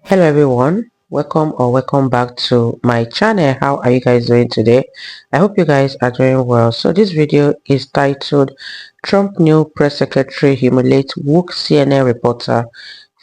Hello everyone, welcome back to my channel. How are you guys doing today? I hope you guys are doing well. So this video is titled Trump new press secretary humiliates woke CNN reporter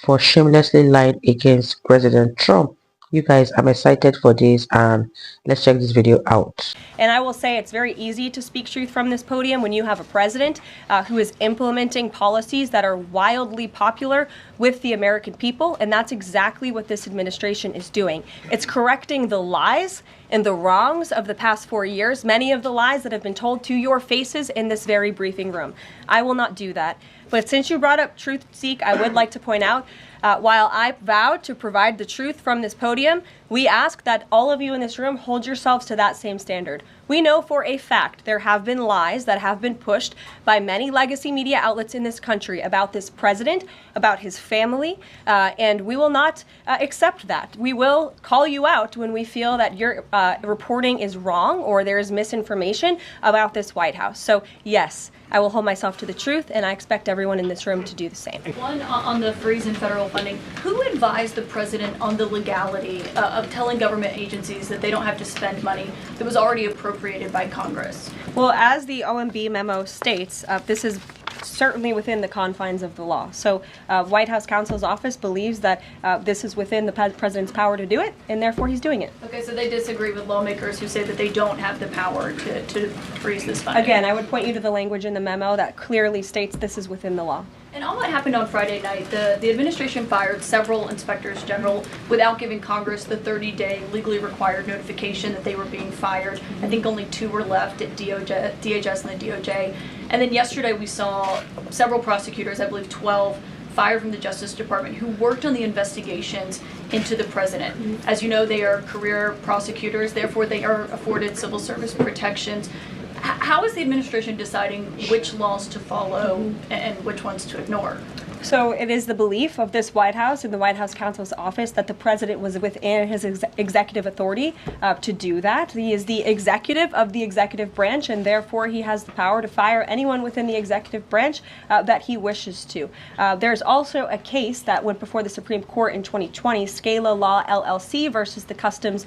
for shamelessly lying against President Trump. You guys, I'm excited for this and let's check this video out. And I will say it's very easy to speak truth from this podium when you have a president who is implementing policies that are wildly popular with the American people, and that's exactly what this administration is doing. It's correcting the lies and the wrongs of the past 4 years, many of the lies that have been told to your faces in this very briefing room. I will not do that. But since you brought up Truth Seek, I would like to point out, while I vowed to provide the truth from this podium, we ask that all of you in this room hold yourselves to that same standard. We know for a fact there have been lies that have been pushed by many legacy media outlets in this country about this president, about his family, and we will not accept that. We will call you out when we feel that your reporting is wrong or there is misinformation about this White House. So yes, I will hold myself to the truth, and I expect everyone in this room to do the same. One, on the freeze in federal funding, who advised the president on the legality of telling government agencies that they don't have to spend money that was already appropriated by Congress? Well, as the OMB memo states, this is certainly within the confines of the law. So White House counsel's office believes that this is within the president's power to do it, and therefore he's doing it. Okay, so they disagree with lawmakers who say that they don't have the power to freeze this funding. Again, I would point you to the language in the memo that clearly states this is within the law. And all that happened on Friday night. The administration fired several inspectors general without giving Congress the 30-day legally required notification that they were being fired. I think only 2 were left at DHS and the DOJ. And then yesterday we saw several prosecutors, I believe 12, fired from the Justice Department who worked on the investigations into the president. As you know, they are career prosecutors, therefore they are afforded civil service protections. How is the administration deciding which laws to follow and which ones to ignore? So it is the belief of this White House and the White House counsel's office that the president was within his executive authority to do that. He is the executive of the executive branch, and therefore he has the power to fire anyone within the executive branch that he wishes to. There's also a case that went before the Supreme Court in 2020, Scala Law LLC versus the Customs,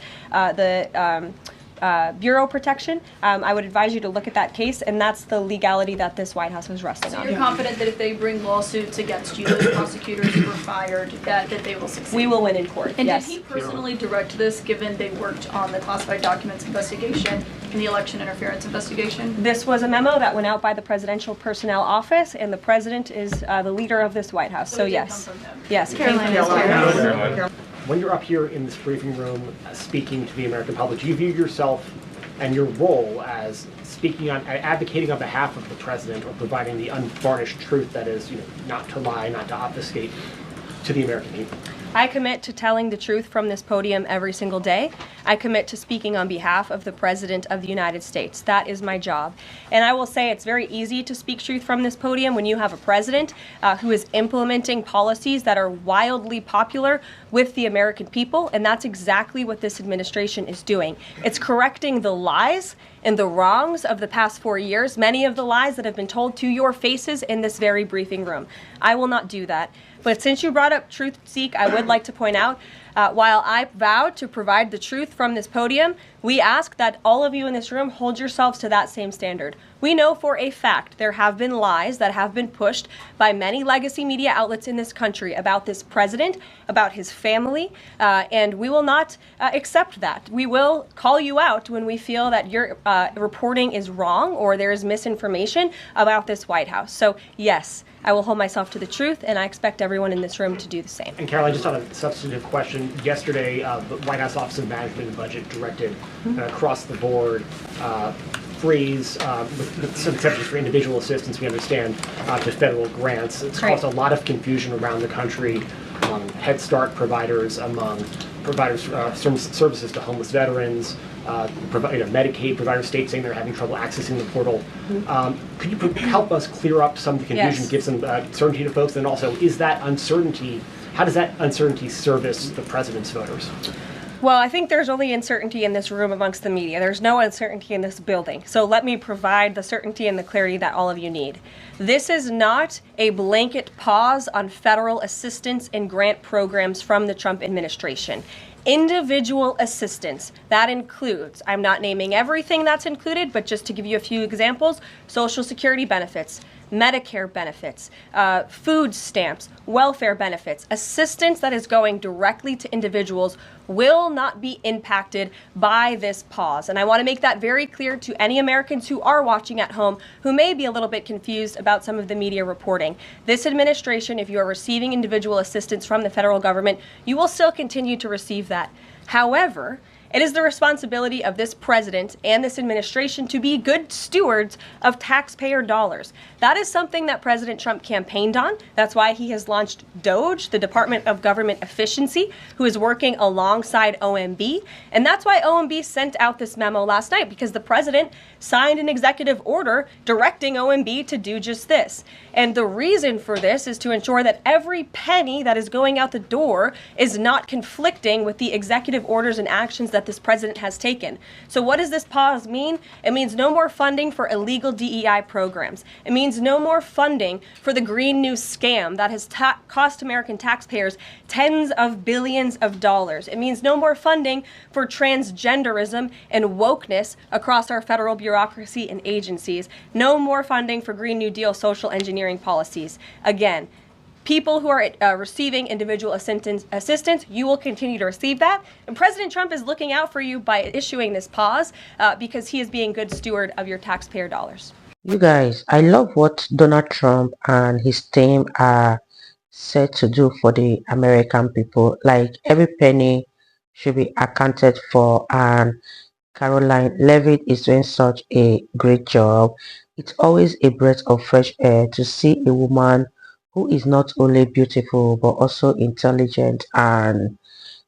Bureau protection. I would advise you to look at that case, and that's the legality that this White House was resting on. So you're confident that if they bring lawsuits against you, those prosecutors who were fired, that they will succeed? We will win in court, and yes. Did he personally direct this, given they worked on the classified documents investigation and the election interference investigation? This was a memo that went out by the Presidential Personnel Office, and the president is the leader of this White House. So yes. Yes. Caroline. When you're up here in this briefing room speaking to the American public, do you view yourself and your role as advocating on behalf of the president or providing the unvarnished truth that is, not to lie, not to obfuscate to the American people? I commit to telling the truth from this podium every single day. I commit to speaking on behalf of the President of the United States. That is my job. And I will say it's very easy to speak truth from this podium when you have a president who is implementing policies that are wildly popular with the American people, and that's exactly what this administration is doing. It's correcting the lies and the wrongs of the past 4 years, many of the lies that have been told to your faces in this very briefing room. I will not do that. But since you brought up Truth Seek, I would like to point out, while I vowed to provide the truth from this podium, we ask that all of you in this room hold yourselves to that same standard. We know for a fact there have been lies that have been pushed by many legacy media outlets in this country about this president, about his family, and we will not accept that. We will call you out when we feel that your reporting is wrong or there is misinformation about this White House. So yes, I will hold myself to the truth, and I expect everyone in this room to do the same. And Caroline, just on a substantive question, yesterday the White House Office of Management and Budget directed across the board freeze, with some exceptions for individual assistance, we understand, to federal grants. It's caused a lot of confusion around the country among Head Start providers, among providers services to homeless veterans, Medicaid providers, states saying they're having trouble accessing the portal. Could you help us clear up some of the confusion, Yes. give some certainty to folks, and also, is that uncertainty, how does that uncertainty service the president's voters? Well, I think there's only uncertainty in this room amongst the media. There's no uncertainty in this building. So let me provide the certainty and the clarity that all of you need. This is not a blanket pause on federal assistance and grant programs from the Trump administration. Individual assistance, that includes, I'm not naming everything that's included, but just to give you a few examples, Social Security benefits, Medicare benefits, food stamps, welfare benefits, assistance that is going directly to individuals will not be impacted by this pause. And I want to make that very clear to any Americans who are watching at home who may be a little bit confused about some of the media reporting. This administration, if you are receiving individual assistance from the federal government, you will still continue to receive that. However, it is the responsibility of this president and this administration to be good stewards of taxpayer dollars. That is something that President Trump campaigned on. That's why he has launched DOGE, the Department of Government Efficiency, who is working alongside OMB. And that's why OMB sent out this memo last night, because the president signed an executive order directing OMB to do just this. And the reason for this is to ensure that every penny that is going out the door is not conflicting with the executive orders and actions that this president has taken. So what does this pause mean? It means no more funding for illegal DEI programs. It means no more funding for the Green New scam that has cost American taxpayers tens of billions of dollars. It means no more funding for transgenderism and wokeness across our federal bureaucracy and agencies. No more funding for Green New Deal social engineering policies. Again, people who are receiving individual assistance, you will continue to receive that. And President Trump is looking out for you by issuing this pause because he is being good steward of your taxpayer dollars. You guys, I love what Donald Trump and his team are set to do for the American people. Like, every penny should be accounted for, and Caroline Levitt is doing such a great job. It's always a breath of fresh air to see a woman who is not only beautiful but also intelligent. And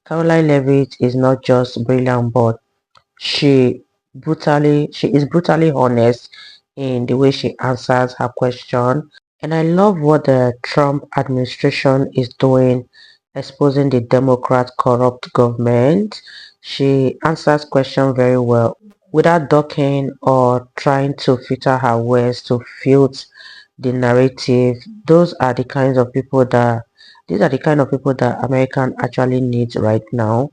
Caroline Levitt is not just brilliant, but she is brutally honest in the way she answers her question. And I love what the Trump administration is doing, exposing the Democrat corrupt government. She answers questions very well without ducking or trying to filter her words to fit the narrative. These are the kind of people that American actually needs right now.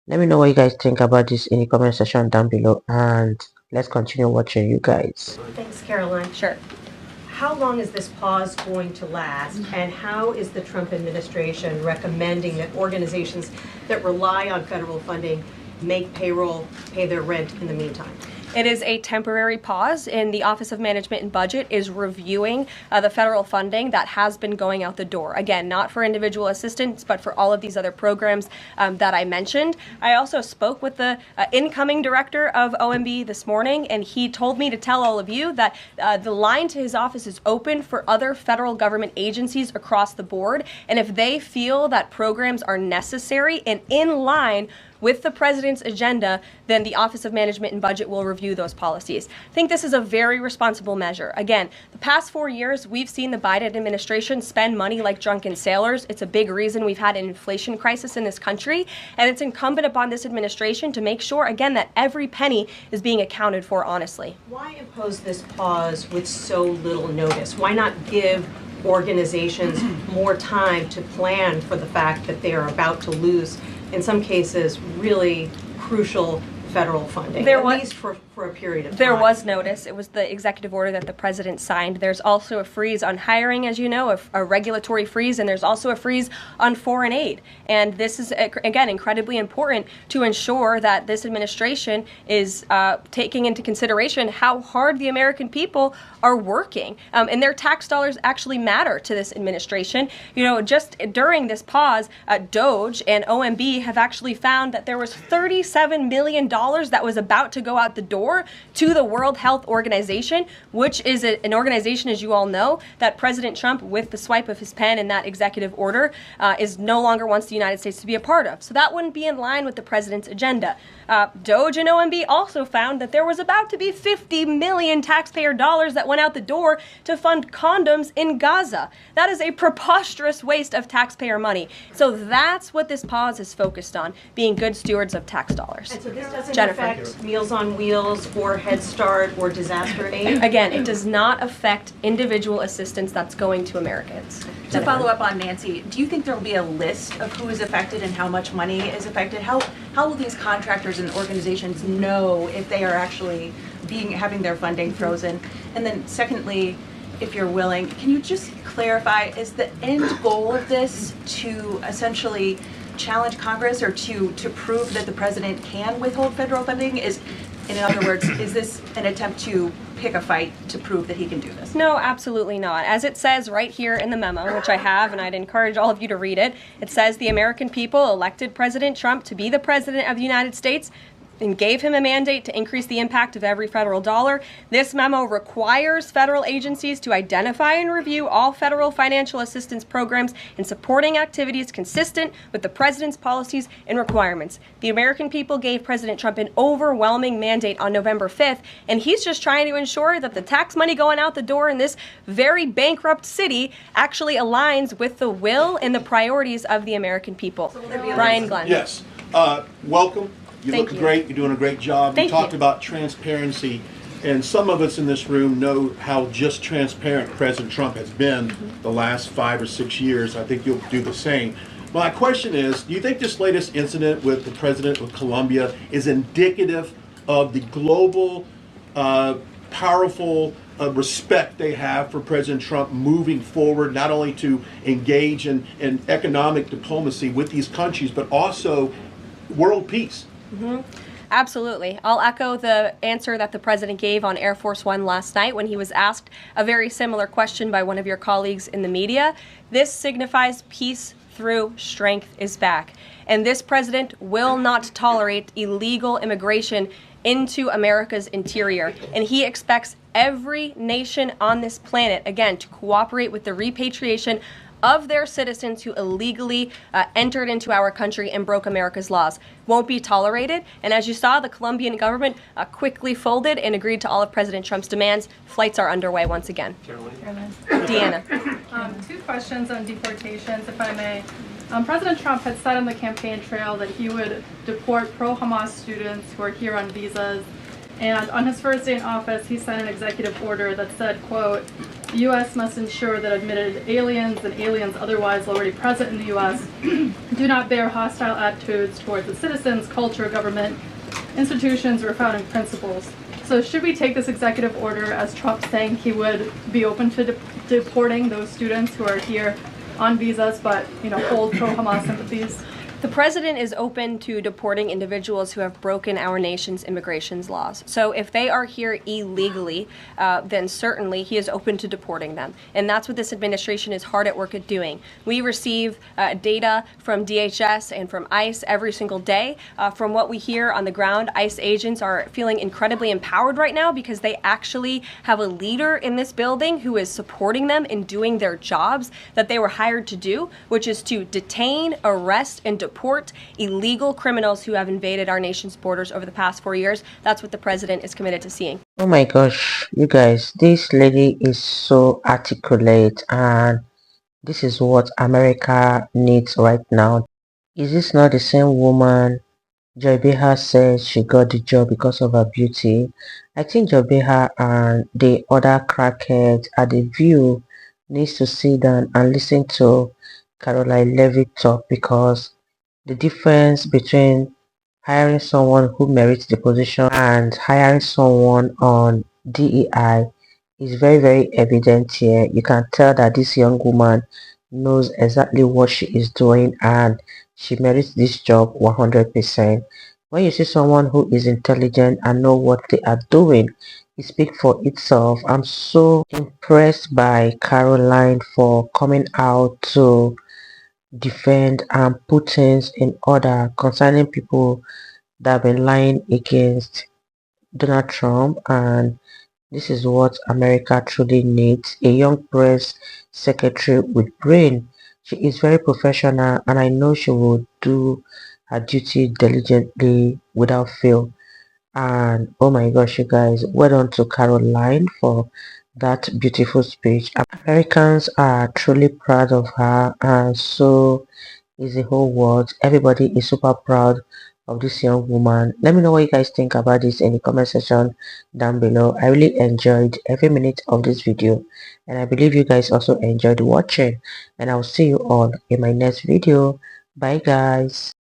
Let me know what you guys think about this in the comment section down below, and let's continue watching, you guys. Thanks, Caroline. Sure. How long is this pause going to last, and how is the Trump administration recommending that organizations that rely on federal funding make payroll, pay their rent in the meantime? It is a temporary pause, and the Office of Management and Budget is reviewing the federal funding that has been going out the door. Again, not for individual assistance, but for all of these other programs that I mentioned. I also spoke with the incoming director of OMB this morning, and he told me to tell all of you that the line to his office is open for other federal government agencies across the board, and if they feel that programs are necessary and in line with the president's agenda, then the Office of Management and Budget will review those policies. I think this is a very responsible measure. Again, the past 4 years, we've seen the Biden administration spend money like drunken sailors. It's a big reason we've had an inflation crisis in this country, and it's incumbent upon this administration to make sure, again, that every penny is being accounted for honestly. Why impose this pause with so little notice? Why not give organizations more time to plan for the fact that they are about to lose, in some cases, really crucial federal funding, at least for a period of time? There was notice. It was the executive order that the president signed. There's also a freeze on hiring, as you know, a regulatory freeze, and there's also a freeze on foreign aid. And this is, again, incredibly important to ensure that this administration is taking into consideration how hard the American people are working. And their tax dollars actually matter to this administration. You know, just during this pause, DOGE and OMB have actually found that there was $37 million that was about to go out the door door to the World Health Organization, which is an organization, as you all know, that President Trump, with the swipe of his pen in that executive order, is no longer wants the United States to be a part of. So that wouldn't be in line with the president's agenda. Doge and OMB also found that there was about to be 50 million taxpayer dollars that went out the door to fund condoms in Gaza. That is a preposterous waste of taxpayer money. So that's what this pause is focused on, being good stewards of tax dollars. And so this doesn't Jennifer. affect Meals on Wheels or Head Start or disaster aid? Again, it does not affect individual assistance that's going to Americans. To follow up on Nancy, do you think there will be a list of who is affected and how much money is affected? How will these contractors and organizations know if they are actually having their funding frozen? And then secondly, if you're willing, can you just clarify, is the end goal of this to essentially challenge Congress or to prove that the president can withhold federal funding? In other words, is this an attempt to pick a fight to prove that he can do this? No, absolutely not. As it says right here in the memo, which I have, and I'd encourage all of you to read it, it says the American people elected President Trump to be the president of the United States and gave him a mandate to increase the impact of every federal dollar. This memo requires federal agencies to identify and review all federal financial assistance programs and supporting activities consistent with the president's policies and requirements. The American people gave President Trump an overwhelming mandate on November 5th, and he's just trying to ensure that the tax money going out the door in this very bankrupt city actually aligns with the will and the priorities of the American people. Brian Glenn. Yes. Welcome. You Thank look you. great. You're doing a great job. Thank you talked you. about transparency, and some of us in this room know how just transparent President Trump has been the last 5 or 6 years. I think you'll do the same. My question is, do you think this latest incident with the president of Colombia is indicative of the global, powerful respect they have for President Trump moving forward, not only to engage in economic diplomacy with these countries, but also world peace? Absolutely. I'll echo the answer that the president gave on Air Force One last night when he was asked a very similar question by one of your colleagues in the media. This signifies peace through strength is back. And this president will not tolerate illegal immigration into America's interior. And he expects every nation on this planet, again, to cooperate with the repatriation of their citizens who illegally entered into our country and broke America's laws. Won't be tolerated. And as you saw, the Colombian government quickly folded and agreed to all of President Trump's demands. Flights are underway once again. Deanna. Two questions on deportations, if I may. President Trump had said on the campaign trail that he would deport pro-Hamas students who are here on visas. And on his first day in office, he signed an executive order that said, quote, the U.S. must ensure that admitted aliens and aliens otherwise already present in the U.S. do not bear hostile attitudes towards the citizens, culture, government, institutions, or founding principles. So should we take this executive order as Trump saying he would be open to deporting those students who are here on visas but, hold pro-Hamas sympathies? The president is open to deporting individuals who have broken our nation's immigration laws. So if they are here illegally, then certainly he is open to deporting them. And that's what this administration is hard at work at doing. We receive data from DHS and from ICE every single day. From what we hear on the ground, ICE agents are feeling incredibly empowered right now because they actually have a leader in this building who is supporting them in doing their jobs that they were hired to do, which is to detain, arrest, and deport illegal criminals who have invaded our nation's borders over the past 4 years. That's what the president is committed to seeing. Oh my gosh, you guys, this lady is so articulate, and this is what America needs right now. Is this not the same woman Joy Behar says she got the job because of her beauty? I think Joy Behar and the other crackheads at the View needs to sit down and listen to Caroline Levitt talk, because the difference between hiring someone who merits the position and hiring someone on DEI is very, very evident here. You can tell that this young woman knows exactly what she is doing and she merits this job 100%. When you see someone who is intelligent and know what they are doing, it speaks for itself. I'm so impressed by Caroline for coming out to defend and put things in order concerning people that have been lying against Donald Trump, and this is what America truly needs: a young press secretary with brain. She is very professional, and I know she will do her duty diligently without fail. And oh my gosh, you guys, well done to Caroline for that beautiful speech. Americans are truly proud of her, and so is the whole world. Everybody is super proud of this young woman. Let me know what you guys think about this in the comment section down below. I really enjoyed every minute of this video, and I believe you guys also enjoyed watching, and I'll see you all in my next video. Bye guys.